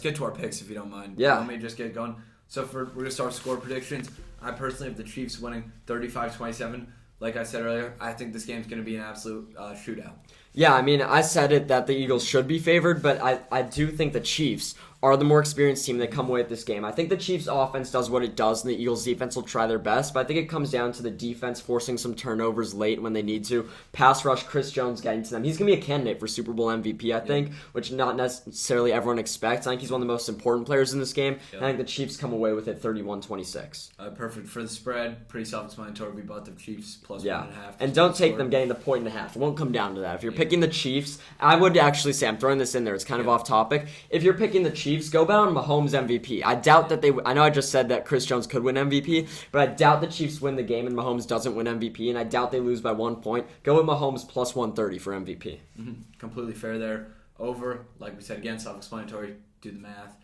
get to our picks if you don't mind. Yeah. Let me just get going. So we're going to start score predictions. I personally have the Chiefs winning 35-27. Like I said earlier, I think this game's going to be an absolute shootout. Yeah, I mean, I said it that the Eagles should be favored, but I do think the Chiefs are the more experienced team that come away with this game. I think the Chiefs' offense does what it does, and the Eagles' defense will try their best, but I think it comes down to the defense forcing some turnovers late when they need to. Pass rush, Chris Jones getting to them. He's going to be a candidate for Super Bowl MVP, I think, which not necessarily everyone expects. I think he's one of the most important players in this game, and I think the Chiefs come away with it 31-26. Perfect for the spread. Pretty self-explanatory. We bought the Chiefs plus 1.5. And don't take them getting the 1.5. It won't come down to that. If you're picking the Chiefs, I would actually say, I'm throwing this in there, it's kind of off topic. If you're picking the Chiefs, go bet on Mahomes MVP. I doubt that I know I just said that Chris Jones could win MVP, but I doubt the Chiefs win the game and Mahomes doesn't win MVP, and I doubt they lose by 1 point. Go with Mahomes plus 130 for MVP. Mm-hmm. Completely fair there. Over, like we said again, self-explanatory. Do the math.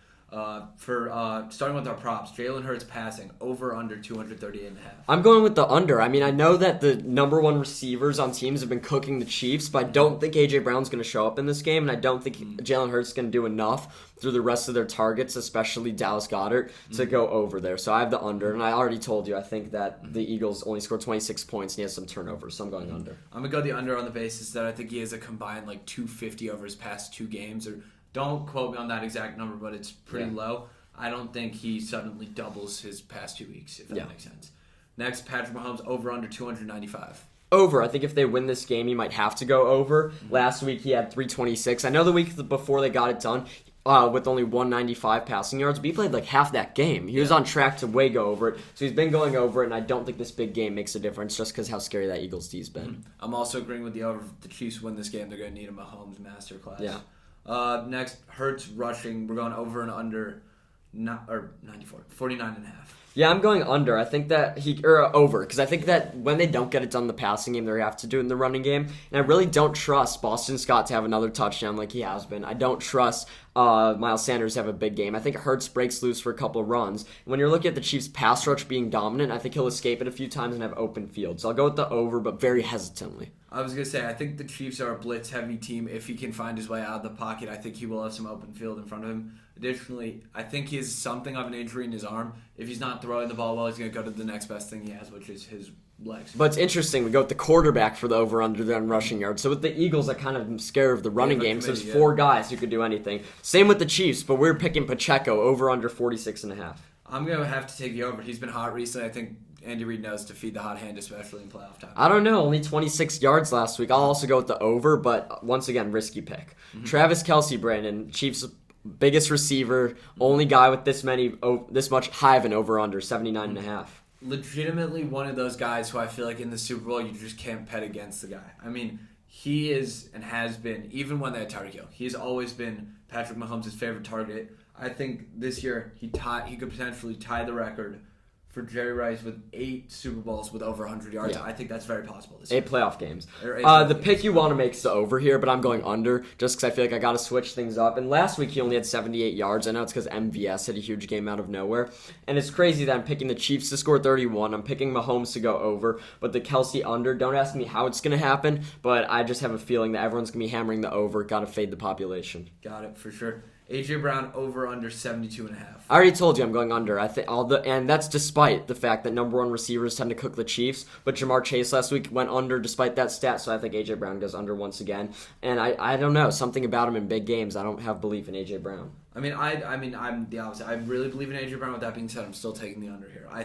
For starting with our props, Jalen Hurts passing over under 238.5. I'm going with the under. I mean, I know that the number one receivers on teams have been cooking the Chiefs, but I don't think A.J. Brown's going to show up in this game, and I don't think Jalen Hurts is going to do enough through the rest of their targets, especially Dallas Goedert, to go over there. So I have the under, and I already told you I think that the Eagles only scored 26 points, and he has some turnovers, so I'm going under. I'm going to go the under on the basis that I think he has a combined 250 over his past 2 games, or don't quote me on that exact number, but it's pretty low. I don't think he suddenly doubles his past 2 weeks, if that makes sense. Next, Patrick Mahomes over under 295. Over. I think if they win this game, he might have to go over. Last week, he had 326. I know the week before they got it done, with only 195 passing yards, but he played half that game. He was on track to way go over it, so he's been going over it, and I don't think this big game makes a difference just because how scary that Eagles D's been. I'm also agreeing with the over. If the Chiefs win this game, they're going to need a Mahomes masterclass. Yeah. Next, Hurts rushing. We're going over and under 49.5. Yeah, I'm going under. I think that over, because I think that when they don't get it done in the passing game, they have to do it in the running game. And I really don't trust Boston Scott to have another touchdown like he has been. I don't trust Miles Sanders to have a big game. I think Hurts breaks loose for a couple of runs. When you're looking at the Chiefs' pass rush being dominant, I think he'll escape it a few times and have open field. So I'll go with the over, but very hesitantly. I was going to say, I think the Chiefs are a blitz-heavy team. If he can find his way out of the pocket, I think he will have some open field in front of him. Additionally, I think he has something of an injury in his arm. If he's not throwing the ball well, he's going to go to the next best thing he has, which is his legs. But it's interesting. We go with the quarterback for the over-under then rushing yards. So with the Eagles, I kind of am scared of the running game. So there's 4 guys who could do anything. Same with the Chiefs, but we're picking Pacheco over-under 46.5. I'm going to have to take the over. He's been hot recently. I think Andy Reid knows to feed the hot hand, especially in playoff time. I don't know. Only 26 yards last week. I'll also go with the over, but once again, risky pick. Travis Kelce, Brandon, Chiefs' biggest receiver, only guy with this much high of an over-under, 79.5. Legitimately one of those guys who I feel like in the Super Bowl, you just can't bet against the guy. I mean, he is and has been, even when they had Tyreek Hill, he has always been Patrick Mahomes' favorite target. I think this year he could potentially tie the record for Jerry Rice with 8 Super Bowls with over 100 yards. Yeah. I think that's very possible this year. 8 playoff games. The pick you want to make is the over here, but I'm going under just because I feel like I got to switch things up. And last week he only had 78 yards. I know it's because MVS had a huge game out of nowhere. And it's crazy that I'm picking the Chiefs to score 31. I'm picking Mahomes to go over, but the Kelce under. Don't ask me how it's going to happen, but I just have a feeling that everyone's going to be hammering the over. Got to fade the population. Got it, for sure. A.J. Brown over under 72.5. I already told you I'm going under. And that's despite the fact that number one receivers tend to cook the Chiefs. But Jamar Chase last week went under despite that stat, so I think A.J. Brown goes under once again. And I don't know, something about him in big games. I don't have belief in A.J. Brown. I mean, I'm the opposite. I really believe in A.J. Brown. With that being said, I'm still taking the under here. I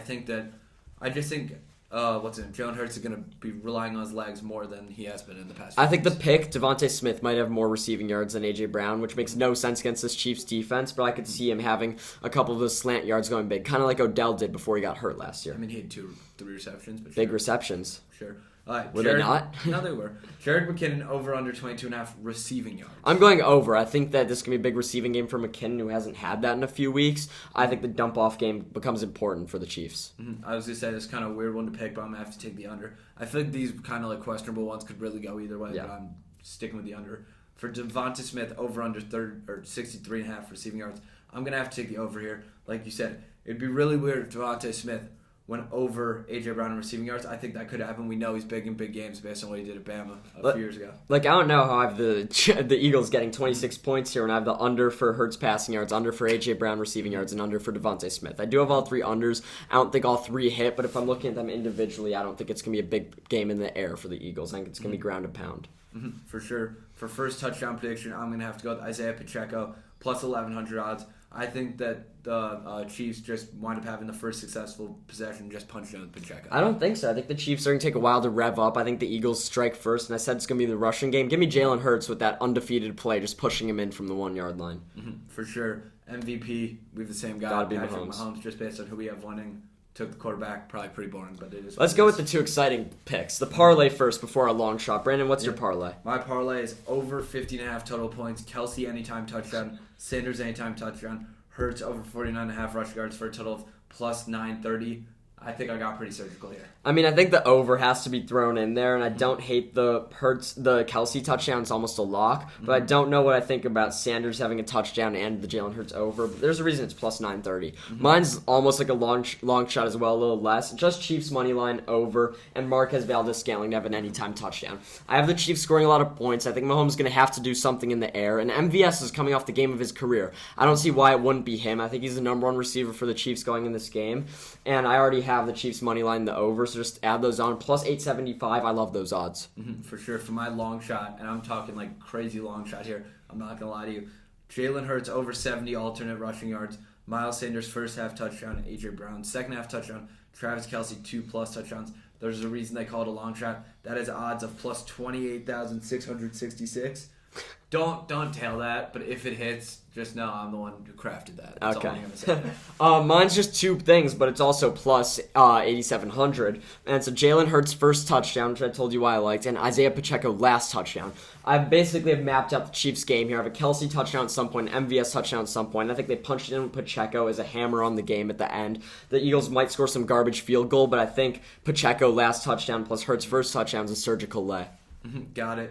just think Jalen Hurts is going to be relying on his legs more than he has been in the past few I think weeks. the pick, Devontae Smith, might have more receiving yards than A.J. Brown, which makes no sense against this Chiefs defense, but I could see him having a couple of those slant yards going big, kind of like Odell did before he got hurt last year. I mean, he had 3 receptions. But big receptions. Sure. Were they not? No, they were. Jared McKinnon over under 22.5 receiving yards. I'm going over. I think that this is going to be a big receiving game for McKinnon, who hasn't had that in a few weeks. I think the dump-off game becomes important for the Chiefs. Mm-hmm. I was going to say, this is kind of a weird one to pick, but I'm going to have to take the under. I feel like these kind of questionable ones could really go either way, but I'm sticking with the under. For Devonta Smith, over under 63.5 receiving yards, I'm going to have to take the over here. Like you said, it'd be really weird if Devonta Smith went over A.J. Brown in receiving yards. I think that could happen. We know he's big in big games based on what he did at Bama a few years ago. Like, I don't know how I have the Eagles getting 26 points here, and I have the under for Hurts passing yards, under for A.J. Brown receiving yards, and under for Devontae Smith. I do have all three unders. I don't think all three hit, but if I'm looking at them individually, I don't think it's going to be a big game in the air for the Eagles. I think it's going to be ground and pound. For sure. For first touchdown prediction, I'm going to have to go with Isaiah Pacheco, plus 1,100 odds. I think that the Chiefs just wind up having the first successful possession, just punched in with Pacheco. I don't think so. I think the Chiefs are going to take a while to rev up. I think the Eagles strike first, and I said it's going to be the rushing game. Give me Jalen Hurts with that undefeated play, just pushing him in from the 1-yard line. For sure. MVP, we have the same guy. Gotta be Patrick Mahomes. Just based on who we have winning. Took the quarterback, probably pretty boring, but it is. Let's go with the two exciting picks. The parlay first before our long shot. Brandon, what's your parlay? My parlay is over 50.5 total points. Kelsey anytime touchdown. Sanders anytime touchdown. Hurts over 49.5 rush yards for a total of plus 930. I think I got pretty surgical here. I mean, I think the over has to be thrown in there, and I don't hate the Kelsey touchdown. It's almost a lock, but I don't know what I think about Sanders having a touchdown and the Jalen Hurts over. But there's a reason it's plus 930. Mine's almost like a long shot as well, a little less. Just Chiefs money line over, and Marquez Valdez-Scantling to have an anytime touchdown. I have the Chiefs scoring a lot of points. I think Mahomes is going to have to do something in the air, and MVS is coming off the game of his career. I don't see why it wouldn't be him. I think he's the number one receiver for the Chiefs going in this game, and I already have the Chiefs money line the over, so just add those on. Plus 875, I love those odds. For sure. For my long shot, and I'm talking like crazy long shot here, I'm not going to lie to you. Jalen Hurts over 70 alternate rushing yards. Miles Sanders first half touchdown. A.J. Brown second half touchdown. Travis Kelsey 2+ touchdowns. There's a reason they call it a long shot. That is odds of plus 28,666. Don't tail that, but if it hits, just know I'm the one who crafted that. That's all I'm going to say. Mine's just two things, but it's also plus 8,700. And it's a Jalen Hurts first touchdown, which I told you why I liked, and Isaiah Pacheco last touchdown. I basically have mapped out the Chiefs game here. I have a Kelsey touchdown at some point, an MVS touchdown at some point. I think they punched in with Pacheco as a hammer on the game at the end. The Eagles might score some garbage field goal, but I think Pacheco last touchdown plus Hurts first touchdown is a surgical lay. Got it.